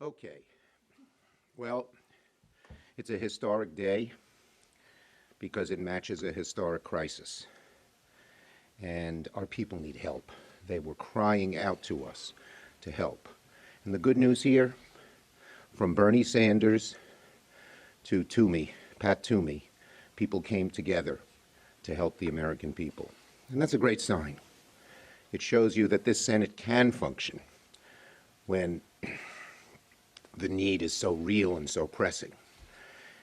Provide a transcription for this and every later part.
Okay, well, it's a historic day because it matches a historic crisis. And our people need help. They were crying out to us to help. And the good news here, from Bernie Sanders to Toomey, Pat Toomey, people came together to help the American people. And that's a great sign. It shows you that this Senate can function when the need is so real and so pressing.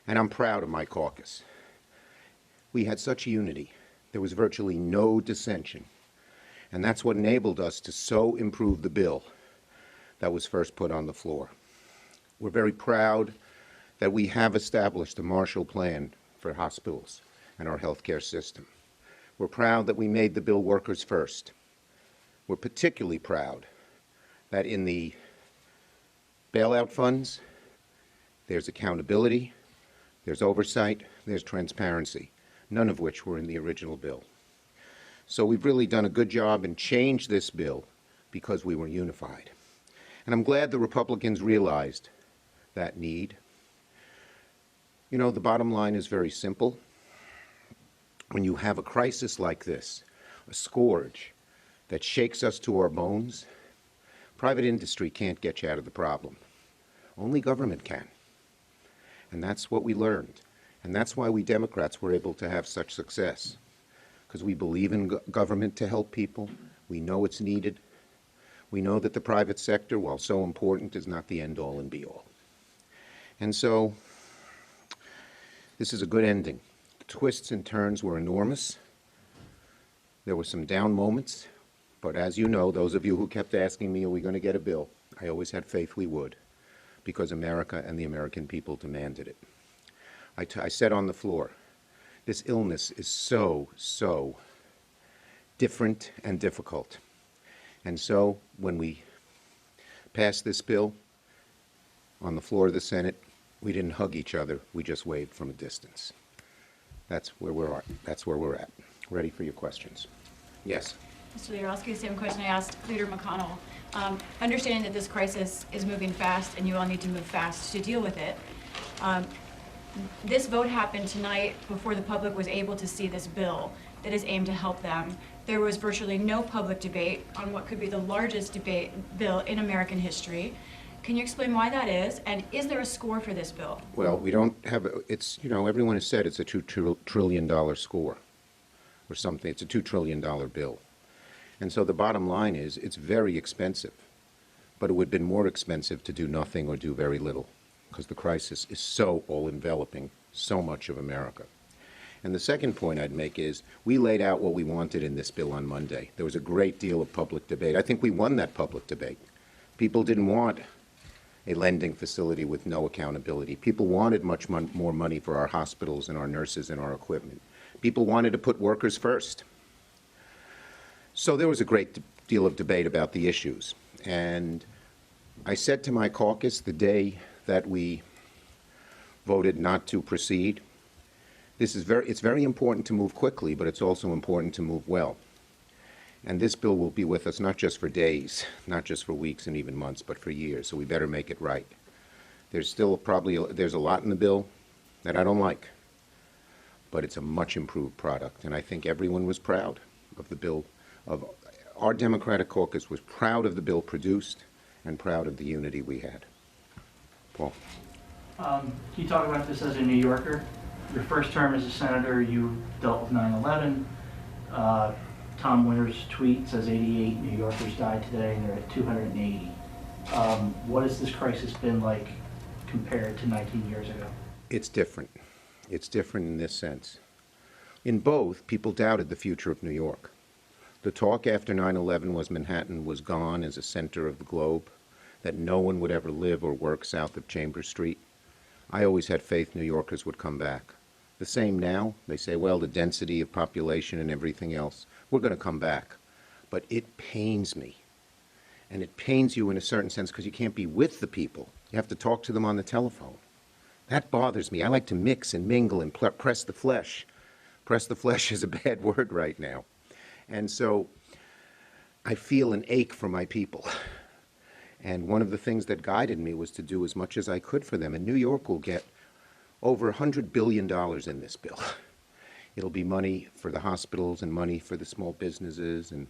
And I'm proud of my caucus. We had such unity. There was virtually no dissension. And that's what enabled us to so improve the bill that was first put on the floor. We're very proud that we have established a Marshall Plan for hospitals and our healthcare system. We're proud that we made the bill workers first. We're particularly proud that in the bailout funds, there's accountability, there's oversight, there's transparency, none of which were in the original bill. So we've really done a good job and changed this bill because we were unified. And I'm glad the Republicans realized that need. You know, the bottom line is very simple. When you have a crisis like this, a scourge that shakes us to our bones, private industry can't get you out of the problem. Only government can. And that's what we learned. And that's why we Democrats were able to have such success. Because we believe in government to help people. We know it's needed. We know that the private sector, while so important, is not the end-all and be-all. And so, this is a good ending. The twists and turns were enormous. There were some down moments. But as you know, those of you who kept asking me, are we going to get a bill? I always had faith we would, because America and the American people demanded it. I said on the floor, this illness is so different and difficult. And so when we passed this bill on the floor of the Senate, we didn't hug each other, we just waved from a distance. That's where we're at. That's where we're at. Ready for your questions. Yes. Mr. Leader, I'll ask you the same question I asked Leader McConnell. Understanding that this crisis is moving fast and you all need to move fast to deal with it, this vote happened tonight before the public was able to see this bill that is aimed to help them. There was virtually no public debate on what could be the largest bill in American history. Can you explain why that is? And is there a score for this bill? Well, we don't have, it's, you know, everyone has said it's a $2 trillion score or something. It's a $2 trillion bill. And so the bottom line is it's very expensive, but it would have been more expensive to do nothing or do very little because the crisis is so all-enveloping so much of America. And the second point I'd make is we laid out what we wanted in this bill on Monday. There was a great deal of public debate. I think we won that public debate. People didn't want a lending facility with no accountability. People wanted much more money for our hospitals and our nurses and our equipment. People wanted to put workers first. So there was a great deal of debate about the issues. And I said to my caucus the day that we voted not to proceed, it's very important to move quickly, but it's also important to move well. And this bill will be with us not just for days, not just for weeks and even months, but for years, so we better make it right. There's still there's a lot in the bill that I don't like, but it's a much improved product, and I think everyone was proud of the bill. Our Democratic caucus was proud of the bill produced and proud of the unity we had. Paul. Can you talk about this as a New Yorker? Your first term as a senator, you dealt with 9/11. Tom Winter's tweet says 88 New Yorkers died today, and they're at 280. What has this crisis been like compared to 19 years ago? It's different. It's different in this sense. In both, people doubted the future of New York. The talk after 9/11 was Manhattan was gone as a center of the globe, that no one would ever live or work south of Chambers Street. I always had faith New Yorkers would come back. The same now. They say, well, the density of population and everything else, we're going to come back. But it pains me. And it pains you in a certain sense because you can't be with the people. You have to talk to them on the telephone. That bothers me. I like to mix and mingle and press the flesh. Press the flesh is a bad word right now. And so I feel an ache for my people. And one of the things that guided me was to do as much as I could for them. And New York will get over $100 billion in this bill. It'll be money for the hospitals and money for the small businesses and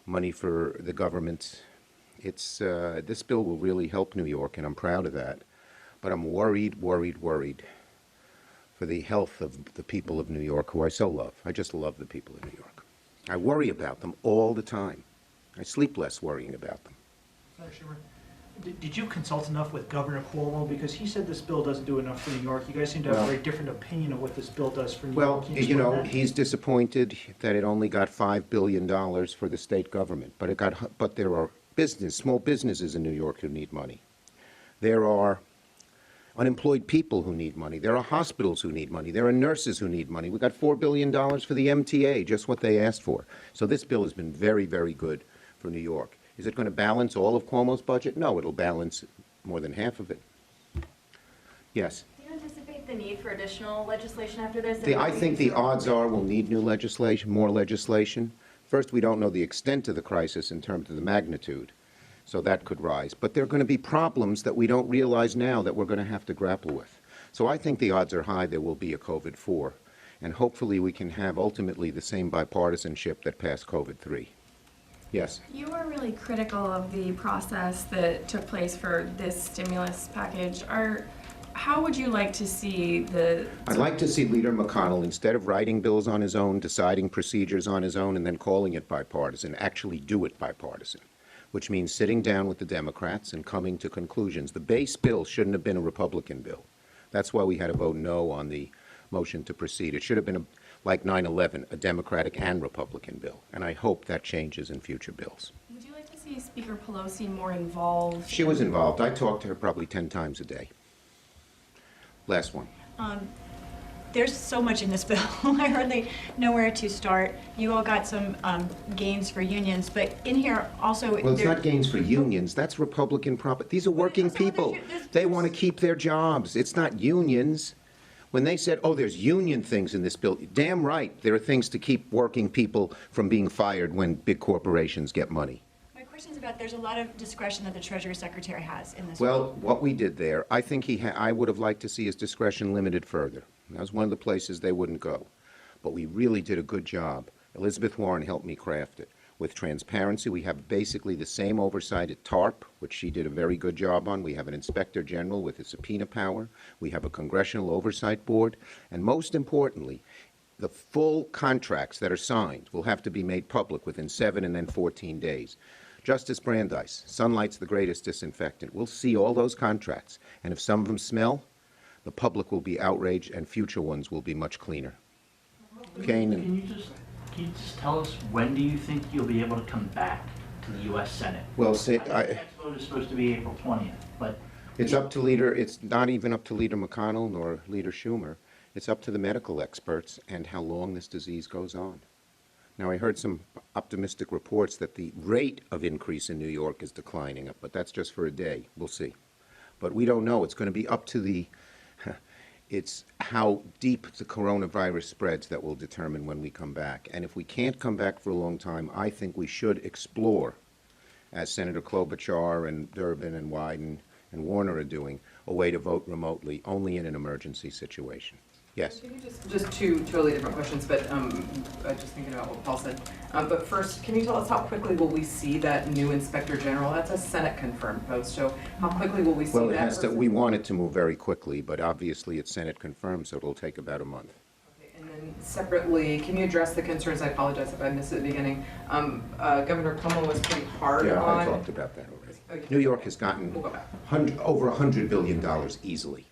money for the governments. This bill will really help New York, and I'm proud of that. But I'm worried for the health of the people of New York, who I so love. I just love the people of New York. I worry about them all the time. I sleep less worrying about them. Senator Schumer, did you consult enough with Governor Cuomo? Because he said this bill doesn't do enough for New York. You guys seem to have a very different opinion of what this bill does for New Well, York. Can you explain know, that? he's disappointed that it only got $5 billion for the state government, but there are small businesses in New York who need money. There are unemployed people who need money. There are hospitals who need money. There are nurses who need money. We got $4 billion for the MTA, just what they asked for. So this bill has been very, very good for New York. Is it going to balance all of Cuomo's budget? No, it'll balance more than half of it. Yes. Do you anticipate the need for additional legislation after this? I think the odds are we'll need new legislation, more legislation. First, we don't know the extent of the crisis in terms of the magnitude, so that could rise. But there are going to be problems that we don't realize now that we're going to have to grapple with. So I think the odds are high there will be a COVID-4, and hopefully we can have ultimately the same bipartisanship that passed COVID-3. Yes. You were really critical of the process that took place for this stimulus package. How would you like to see the... I'd like to see Leader McConnell, instead of writing bills on his own, deciding procedures on his own, and then calling it bipartisan, actually do it bipartisan, which means sitting down with the Democrats and coming to conclusions. The base bill shouldn't have been a Republican bill. That's why we had to vote no on the motion to proceed. It should have been, like 9/11, a Democratic and Republican bill, and I hope that changes in future bills. Would you like to see Speaker Pelosi more involved? She was involved. I talked to her probably 10 times a day. Last one. There's so much in this bill. I hardly know where to start. You all got some gains for unions, but in here also... Well, it's not gains for unions. That's Republican property. These are working people. They want to keep their jobs. It's not unions. When they said, oh, there's union things in this bill, damn right, there are things to keep working people from being fired when big corporations get money. My question's about, there's a lot of discretion that the Treasury Secretary has in this Well, bill. what we did there, I think I would have liked to see his discretion limited further. That was one of the places they wouldn't go. But we really did a good job. Elizabeth Warren helped me craft it. With transparency, we have basically the same oversight at TARP, which she did a very good job on. We have an inspector general with a subpoena power. We have a congressional oversight board. And most importantly, the full contracts that are signed will have to be made public within 7 and then 14 days. Justice Brandeis, sunlight's the greatest disinfectant. We'll see all those contracts. And if some of them smell, the public will be outraged and future ones will be much cleaner. Kane and... Can you just tell us, when do you think you'll be able to come back to the U.S. Senate? Well, The next vote is supposed to be April 20th, but... it's not even up to Leader McConnell nor Leader Schumer. It's up to the medical experts and how long this disease goes on. Now, I heard some optimistic reports that the rate of increase in New York is declining, but that's just for a day. We'll see. But we don't know. It's going to be up to it's how deep the coronavirus spreads that will determine when we come back. And if we can't come back for a long time, I think we should explore, as Senator Klobuchar and Durbin and Wyden and Warner are doing, a way to vote remotely only in an emergency situation. Yes. Can you just two totally different questions, but just thinking about what Paul said. But first, can you tell us how quickly will we see that new Inspector General? That's a Senate confirmed post, so how quickly will we see Well, that? we want it to move very quickly, but obviously it's Senate confirmed, so it'll take about a month. Okay, and then separately, can you address the concerns? I apologize if I missed it at the beginning. Governor Cuomo was pretty hard Yeah, I on. talked about that already. Okay. New York has gotten We'll go back. over $100 billion easily.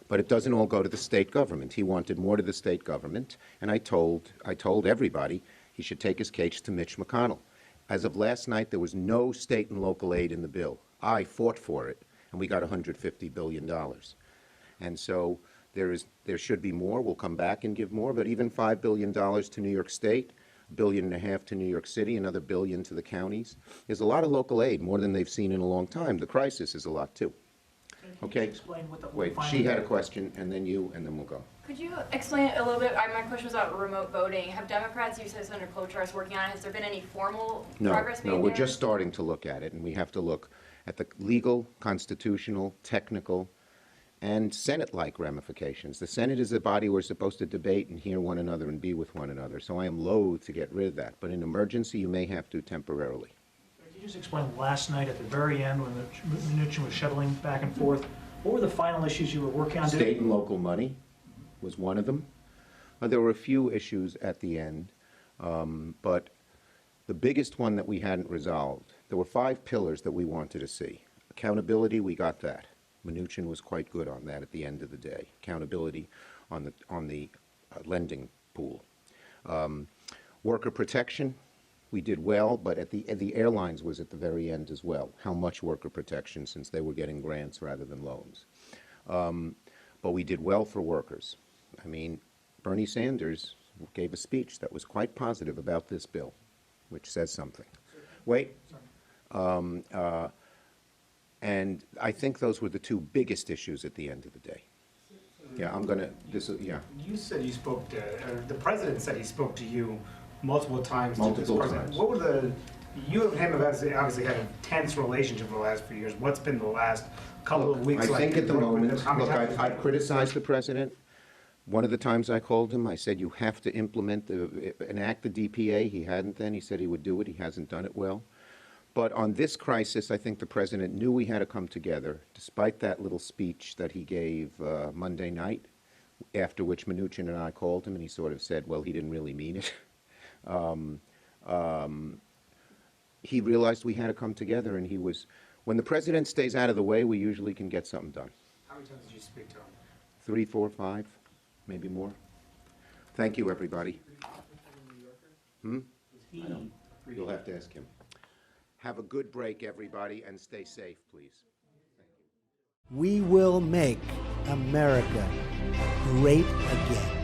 But it doesn't all go to the state government. He wanted more to the state government, and I told everybody he should take his case to Mitch McConnell. As of last night, there was no state and local aid in the bill. I fought for it, and we got $150 billion. And so there should be more. We'll come back and give more, but even $5 billion to New York State, $1.5 billion to New York City, another $1 billion to the counties. There's a lot of local aid, more than they've seen in a long time. The crisis is a lot, too. Okay. Explain what the Wait, she had a question, and then you, and then we'll go. Could you explain it a little bit? My question was about remote voting. Have Democrats, you said Senator Klobuchar is working on it, has there been any formal progress made No, there? we're just starting to look at it, and we have to look at the legal, constitutional, technical, and Senate-like ramifications. The Senate is a body we're supposed to debate and hear one another and be with one another, so I am loath to get rid of that. But in emergency, you may have to temporarily. Can you just explain last night at the very end when Mnuchin was shuttling back and forth, what were the final issues you were working on? State and local money was one of them. There were a few issues at the end, but the biggest one that we hadn't resolved, there were 5 pillars that we wanted to see. Accountability, we got that. Mnuchin was quite good on that at the end of the day. Accountability on the lending pool. Worker protection, we did well, but at the airlines was at the very end as well. How much worker protection, since they were getting grants rather than loans. But we did well for workers. I mean, Bernie Sanders gave a speech that was quite positive about this bill, which says something. Wait. And I think those were the 2 biggest issues at the end of the day. Yeah, yeah. You said you spoke to, the president said he spoke to you multiple times. Multiple to this president. times. What were you and him have obviously had a tense relationship for the last few years. What's been the last couple of weeks I like? think at the moment, How many look, times- I've criticized the president. One of the times I called him, I said, you have to enact the DPA. He hadn't then. He said he would do it. He hasn't done it well. But on this crisis, I think the president knew we had to come together, despite that little speech that he gave Monday night, after which Mnuchin and I called him, and he sort of said, well, he didn't really mean it. He realized we had to come together, and when the president stays out of the way, we usually can get something done. How many times did you speak to him? 3, 4, 5, maybe more. Thank you, everybody. You'll have to ask him. Have a good break, everybody, and stay safe, please. We will make America great again.